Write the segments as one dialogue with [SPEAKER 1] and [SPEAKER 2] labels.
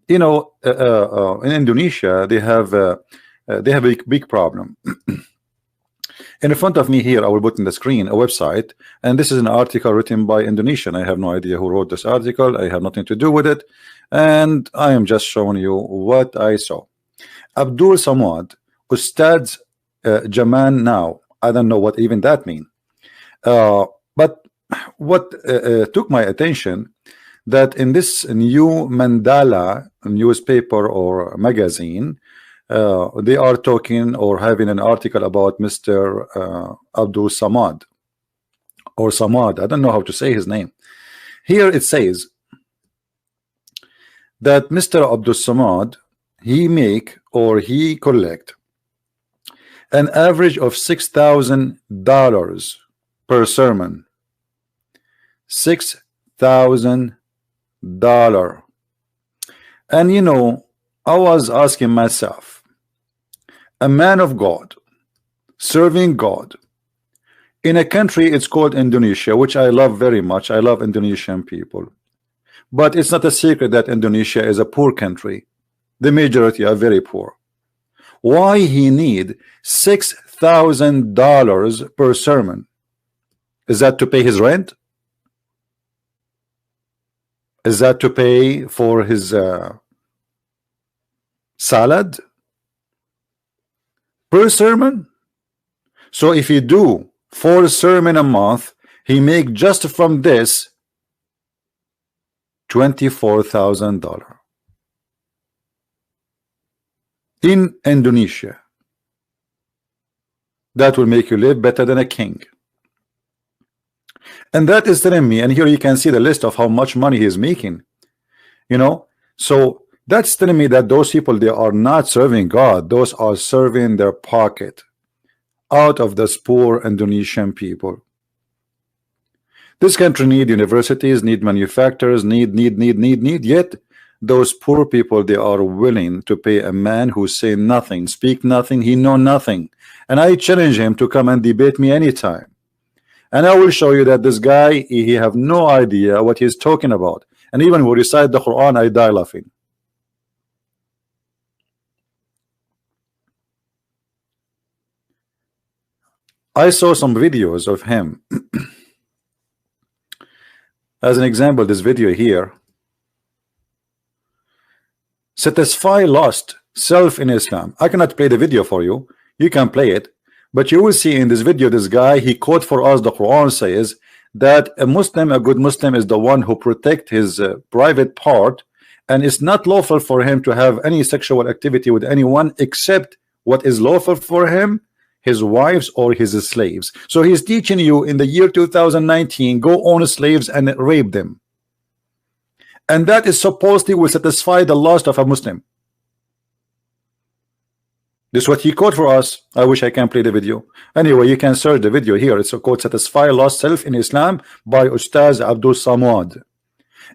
[SPEAKER 1] You know, in Indonesia, they have a big problem. In front of me here, I will put in the screen a website, and this is an article written by Indonesian. I have no idea who wrote this article. I have nothing to do with it, and I am just showing you what I saw. Abdul Somad, ustads Jaman now. I don't know what even that means. But what took my attention, that in this new Mandala newspaper or magazine, they are talking or having an article about Mr. Abdul Samad or Samad. I don't know how to say his name. Here it says that Mr. Abdul Samad, he make or he collect an average of $6,000 per sermon. $6,000. And you know, I was asking myself, a man of God serving God in a country, it's called Indonesia, which I love very much. I love Indonesian people, but it's not a secret that Indonesia is a poor country. The majority are very poor. Why he need $6,000 per sermon? Is that to pay his rent? Is that to pay for his salad per sermon? So if you do 4 sermon a month, he make just from this $24,000 in Indonesia. That will make you live better than a king. And that is telling me, and here you can see the list of how much money he is making, you know. So that's telling me that those people, they are not serving God. Those are serving their pocket out of this poor Indonesian people. This country need universities, need manufacturers, need. Yet those poor people, they are willing to pay a man who say nothing, speak nothing, he know nothing. And I challenge him to come and debate me anytime. And I will show you that this guy, he have no idea what he's talking about. And even when we recite the Quran, I die laughing. I saw some videos of him. As an example, this video here, satisfy lost self in Islam. I cannot play the video for you. You can play it. But you will see in this video, this guy, he quote for us, the Quran says that a Muslim, a good Muslim, is the one who protect his private part, and it's not lawful for him to have any sexual activity with anyone except what is lawful for him, his wives or his slaves. So he's teaching you in the year 2019, go own slaves and rape them. And that is supposedly will satisfy the lust of a Muslim. This is what he quote for us. I wish I can play the video. Anyway, you can search the video here. It's a quote, satisfy lost self in Islam by Ustaz Abdul Somad.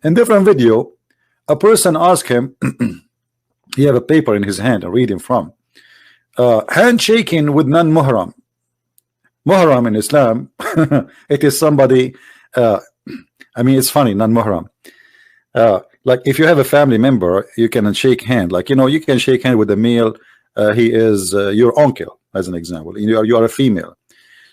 [SPEAKER 1] In different video, a person asked him, he have a paper in his hand, I'm reading from, handshaking with non-muhram. Muhram in Islam, it is somebody, I mean, it's funny, non-muhram. Like if you have a family member, you can shake hand. Like, you know, you can shake hand with a male. He is your uncle, as an example. You are a female.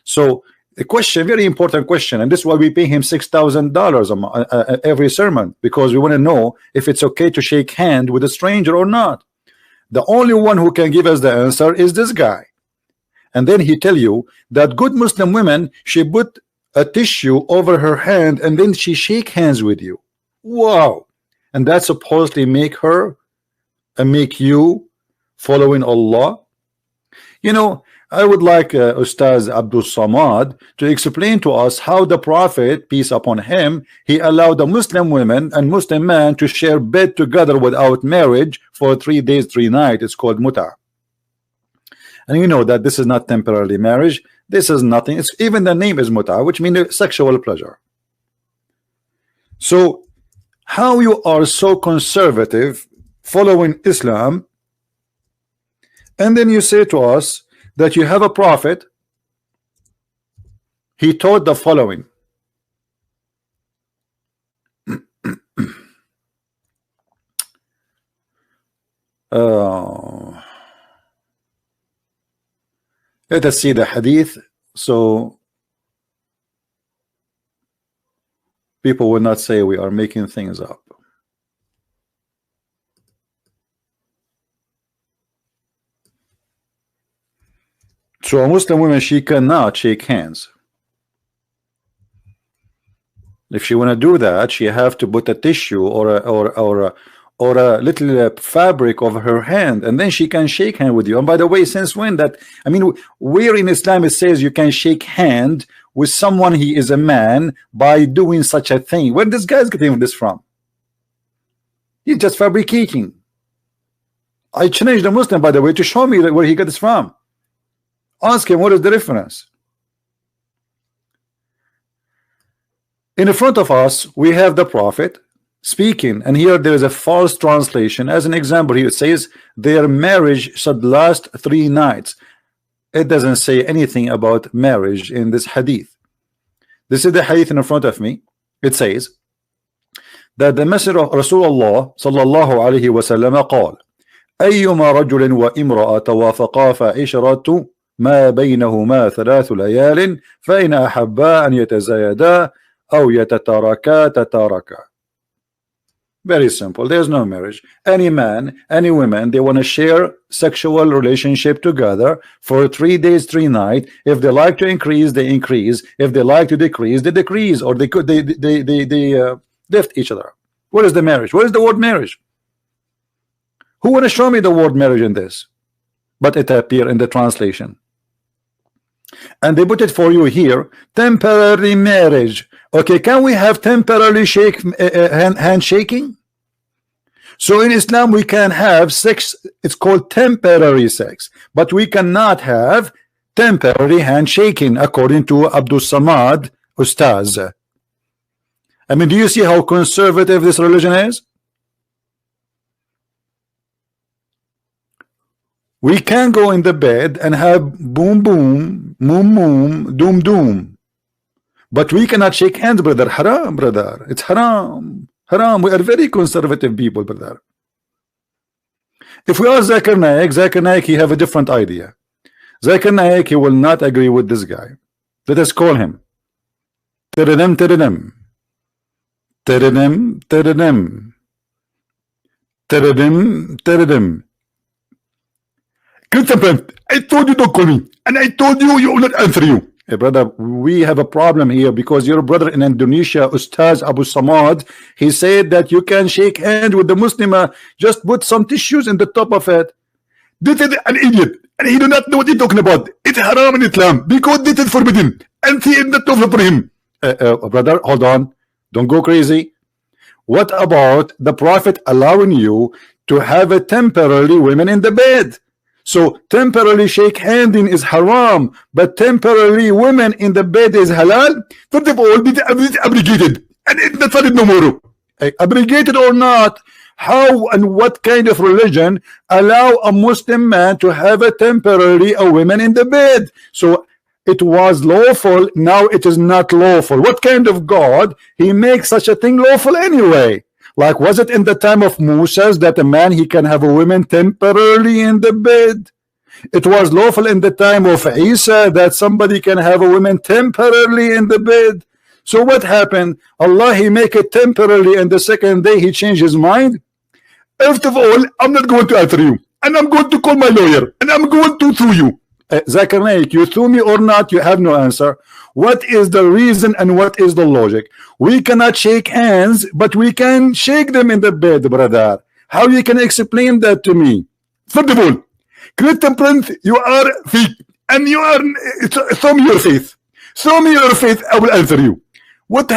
[SPEAKER 1] So the question, very important question, and this is why we pay him $6,000 every sermon, because we want to know if it's okay to shake hand with a stranger or not. The only one who can give us the answer is this guy. And then he tell you that good Muslim women, she put a tissue over her hand and then she shake hands with you. Wow. And that supposedly make her and make you following Allah. You know, I would like Ustaz Abdul Somad to explain to us how the Prophet, peace upon him, he allowed the Muslim women and Muslim men to share bed together without marriage for 3 days 3 nights. It's called muta. And you know that this is not temporary marriage. This is nothing. It's even the name is muta, which means sexual pleasure. So how you are so conservative following Islam, and then you say to us that you have a prophet, he taught the following. Uh, let us see the hadith, so people will not say we are making things up. So a Muslim woman, she cannot shake hands. If she want to do that, she have to put a tissue or a little fabric over her hand, and then she can shake hand with you. And by the way, since when that? I mean, where in Islam it says you can shake hand with someone he is a man by doing such a thing? Where this guy's getting this from? He's just fabricating. I challenged the Muslim, by the way, to show me where he got this from. Ask him what is the difference. In front of us, we have the Prophet speaking, and here there is a false translation. As an example, here it says their marriage should last 3 nights. It doesn't say anything about marriage in this hadith. This is the hadith in front of me. It says that the Messenger of Rasulullah sallallahu alaihi wasallam قال أيما رجل وامرأة توافقا فعشرة ما بينهما 3 ليال فإن أحبا أن يتزايدا أو يتتاركا تتاركا. Very simple. There's no marriage. Any man, any woman, they want to share sexual relationship together for 3 days, 3 nights. If they like to increase, they increase. If they like to decrease, they decrease, or they lift each other. What is the marriage? What is the word marriage? Who want to show me the word marriage in this? But it appear in the translation, and they put it for you here. Temporary marriage. Okay, can we have temporarily handshaking? So in Islam we can have sex, it's called temporary sex, but we cannot have temporary handshaking according to Abdul Somad, ustads. I mean, do you see how conservative this religion is? We can go in the bed and have boom boom, moom moom, doom doom, but we cannot shake hands, brother. Haram, brother. It's haram. Haram. We are very conservative people, brother. If we ask Zakir Naik, he have a different idea. Zakir Naik, he will not agree with this guy. Let us call him. Tirinim, tirinim. Tirinim, tirinim. Tirinim, tirinim. I told you don't call me, and I told you you will not answer you. Hey, brother, we have a problem here because your brother in Indonesia, Ustaz Abdul Somad, he said that you can shake hands with the Muslim, just put some tissues in the top of it. This is an idiot, and he do not know what he's talking about. It's haram in Islam because this is forbidden, and he is not over for him. Brother, hold on, don't go crazy. What about the Prophet allowing you to have a temporarily women in the bed? So temporarily shake handing is haram, but temporarily women in the bed is halal. First of all, this is abrogated, and it's not valid no more. Abrogated or not, how and what kind of religion allow a Muslim man to have a temporarily a woman in the bed? So it was lawful, now it is not lawful. What kind of God he makes such a thing lawful anyway? Like, was it in the time of Moses that a man he can have a woman temporarily in the bed? It was lawful in the time of Isa that somebody can have a woman temporarily in the bed. So what happened? Allah, he make it temporarily, and the second day he changed his mind. First of all, I'm not going to answer you, and I'm going to call my lawyer, and I'm going to sue you. Zakir Naik, you sue me or not, you have no answer. What is the reason and what is the logic? We cannot shake hands, but we can shake them in the bed, brother. How you can explain that to me? First of all, Christian Prince, you are fake, and you are, show me your faith. Show me your faith, I will answer you. What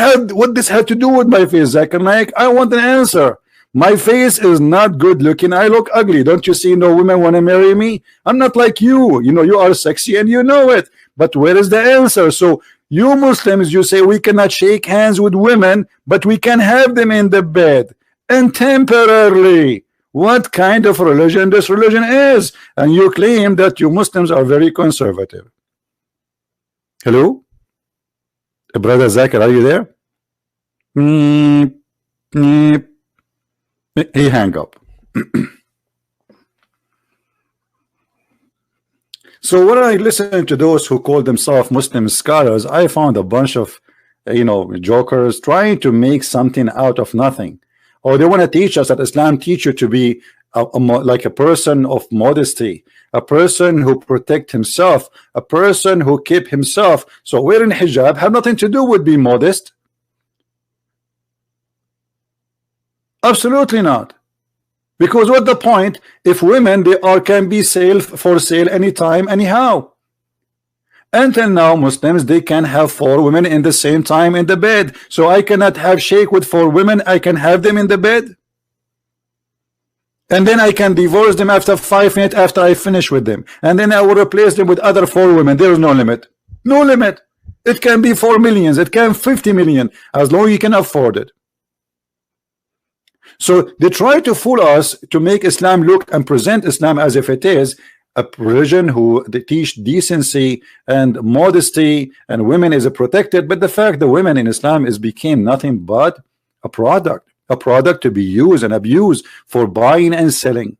[SPEAKER 1] this had to do with my face, Zakir Naik? I want an answer. My face is not good looking. I look ugly. Don't you see no women want to marry me? I'm not like you. You know, you are sexy and you know it. But where is the answer? So you Muslims, you say we cannot shake hands with women, but we can have them in the bed and temporarily. What kind of religion this religion is? And you claim that you Muslims are very conservative. Hello? Brother Zakir, are you there? He hang up. So when I listen to those who call themselves Muslim scholars, I found a bunch of jokers trying to make something out of nothing. Or they want to teach us that Islam teach you to be like a person of modesty, a person who protect himself, a person who keep himself. So wearing hijab have nothing to do with being modest. Absolutely not. Because what the point if women they are can be for sale anytime anyhow? Until now Muslims they can have 4 women in the same time in the bed. So I cannot have shake with 4 women, I can have them in the bed, and then I can divorce them after 5 minutes after I finish with them, and then I will replace them with other 4 women. There is no limit. No limit. It can be 4 millions, it can 50 million, as long as you can afford it. So they try to fool us to make Islam look and present Islam as if it is a religion who they teach decency and modesty and women is protected. But the fact the women in Islam is became nothing but a product to be used and abused for buying and selling.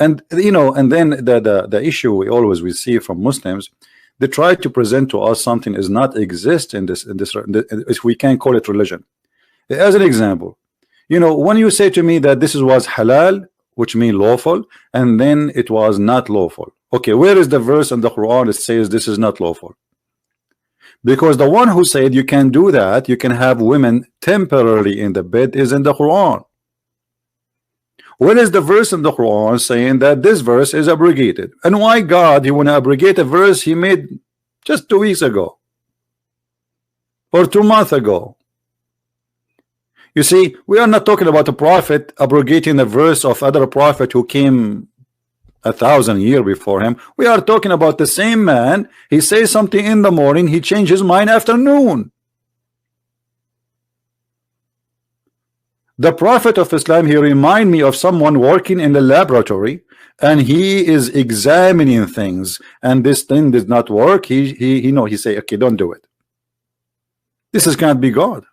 [SPEAKER 1] And and then the issue we always receive from Muslims, they try to present to us something does not exist in this if we can call it religion. As an example, when you say to me that this was halal, which means lawful, and then it was not lawful. Okay, where is the verse in the Quran that says this is not lawful? Because the one who said you can do that, you can have women temporarily in the bed, is in the Quran. Where is the verse in the Quran saying that this verse is abrogated? And why God he want to abrogate a verse he made just 2 weeks ago or 2 months ago? You see, we are not talking about a prophet abrogating a verse of other prophet who came 1,000 years before him. We are talking about the same man. He says something in the morning, he changed his mind afternoon. The prophet of Islam, he remind me of someone working in the laboratory, and he is examining things, and this thing does not work. He say, okay, don't do it. This can't be God.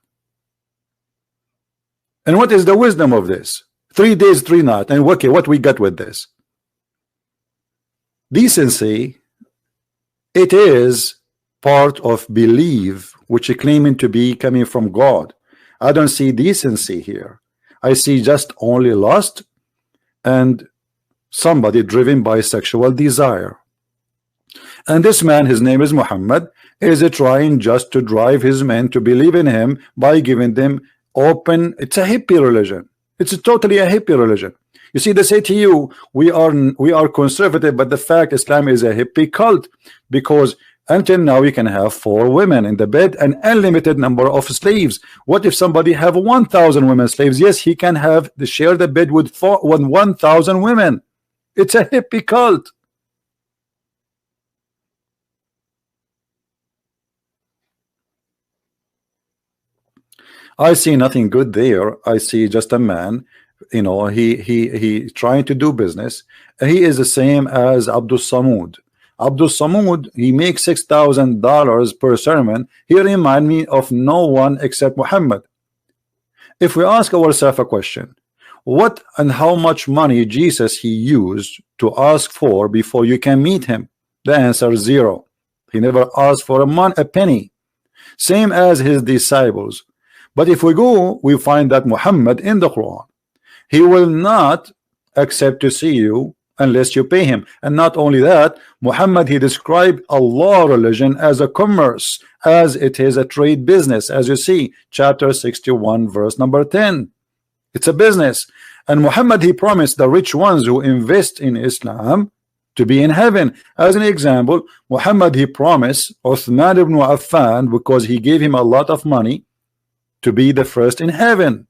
[SPEAKER 1] And what is the wisdom of this? 3 days, 3 nights, and okay, what we got with this? Decency, it is part of belief which is claiming to be coming from God. I don't see decency here. I see just only lust and somebody driven by sexual desire. And this man, his name is Muhammad, is trying just to drive his men to believe in him by giving them open. It's a hippie religion. It's totally a hippie religion. You see, they say to you, we are conservative, but the fact Islam is a hippie cult, because until now you can have 4 women in the bed, an unlimited number of slaves. What if somebody have 1,000 women slaves? Yes, he can have share the bed with 1,000 women. It's a hippie cult. I see nothing good there. I see just a man, he trying to do business. He is the same as Abdul Somad. Abdul Somad, he makes $6,000 per sermon. He remind me of no one except Muhammad. If we ask ourselves a question, what and how much money Jesus he used to ask for before you can meet him? The answer is 0. He never asked for a penny. Same as his disciples. But if we go, we find that Muhammad in the Quran, he will not accept to see you unless you pay him. And not only that, Muhammad, he described Allah religion as a commerce, as it is a trade business, as you see chapter 61 verse number 10. It's a business. And Muhammad, he promised the rich ones who invest in Islam to be in heaven. As an example, Muhammad, he promised Uthman ibn Affan, because he gave him a lot of money, to be the first in heaven.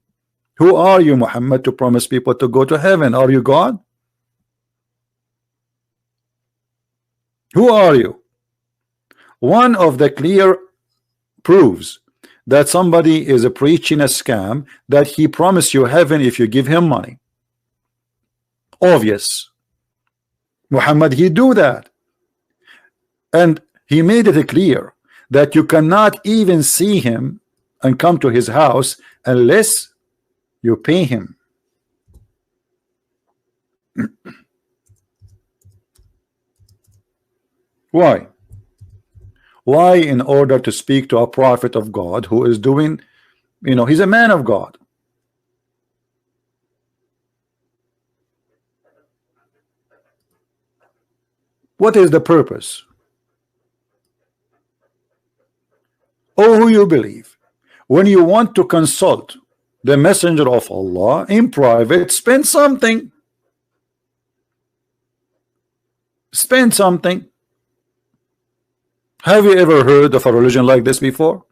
[SPEAKER 1] Who are you, Muhammad, to promise people to go to heaven? Are you God? Who are you? One of the clear proofs that somebody is preaching a scam, that he promised you heaven if you give him money. Obvious. Muhammad, he do that, and he made it clear that you cannot even see him and come to his house unless you pay him. Why? Why, in order to speak to a prophet of God who is doing, he's a man of God. What is the purpose? Oh, who you believe? When you want to consult the messenger of Allah in private, spend something. Spend something. Have you ever heard of a religion like this before?